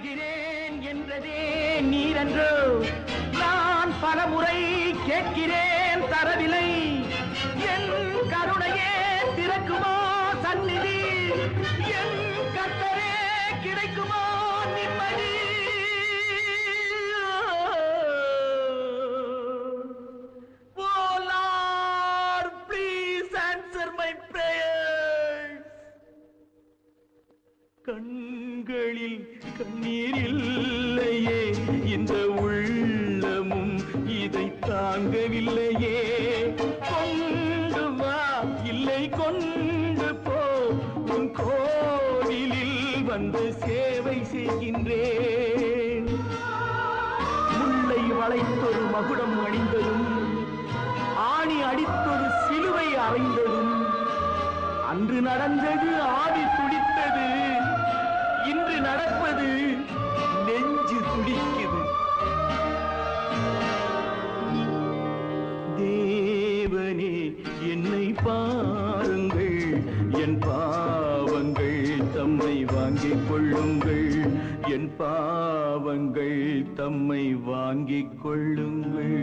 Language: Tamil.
தருகிறேன் என்றதே நீரென்றோ நான் பலமுறை கேட்கிறேன் தரவில்லை என் கருணையே திறக்குமோ சந்நிதி என் கர்த்தரே கிடைக்குமோ நிம்மதி Oh Lord, please answer my prayers. கண்களில் கண்ணீர் இல்லையே இந்த உள்ளமும் இதை தாங்கவில்லையே கொண்டு வா இல்லை கொண்டு போ உன் கோவிலில் வந்து சேவை செய்கின்றேன் முல்லை வளைத்தொரு மகுடம் அணிந்ததும் ஆணி அடித்தொரு சிலுவை அறைந்ததும் அன்று நடந்தது ஆவி துடித்தது இன்று நடப்பது நெஞ்சு துடிக்குது தேவனே என்னை பாருங்கள் என் பாவங்கள் தம்மை வாங்கிக் கொள்ளுங்கள் என் பாவங்கள் தம்மை வாங்கிக் கொள்ளுங்கள்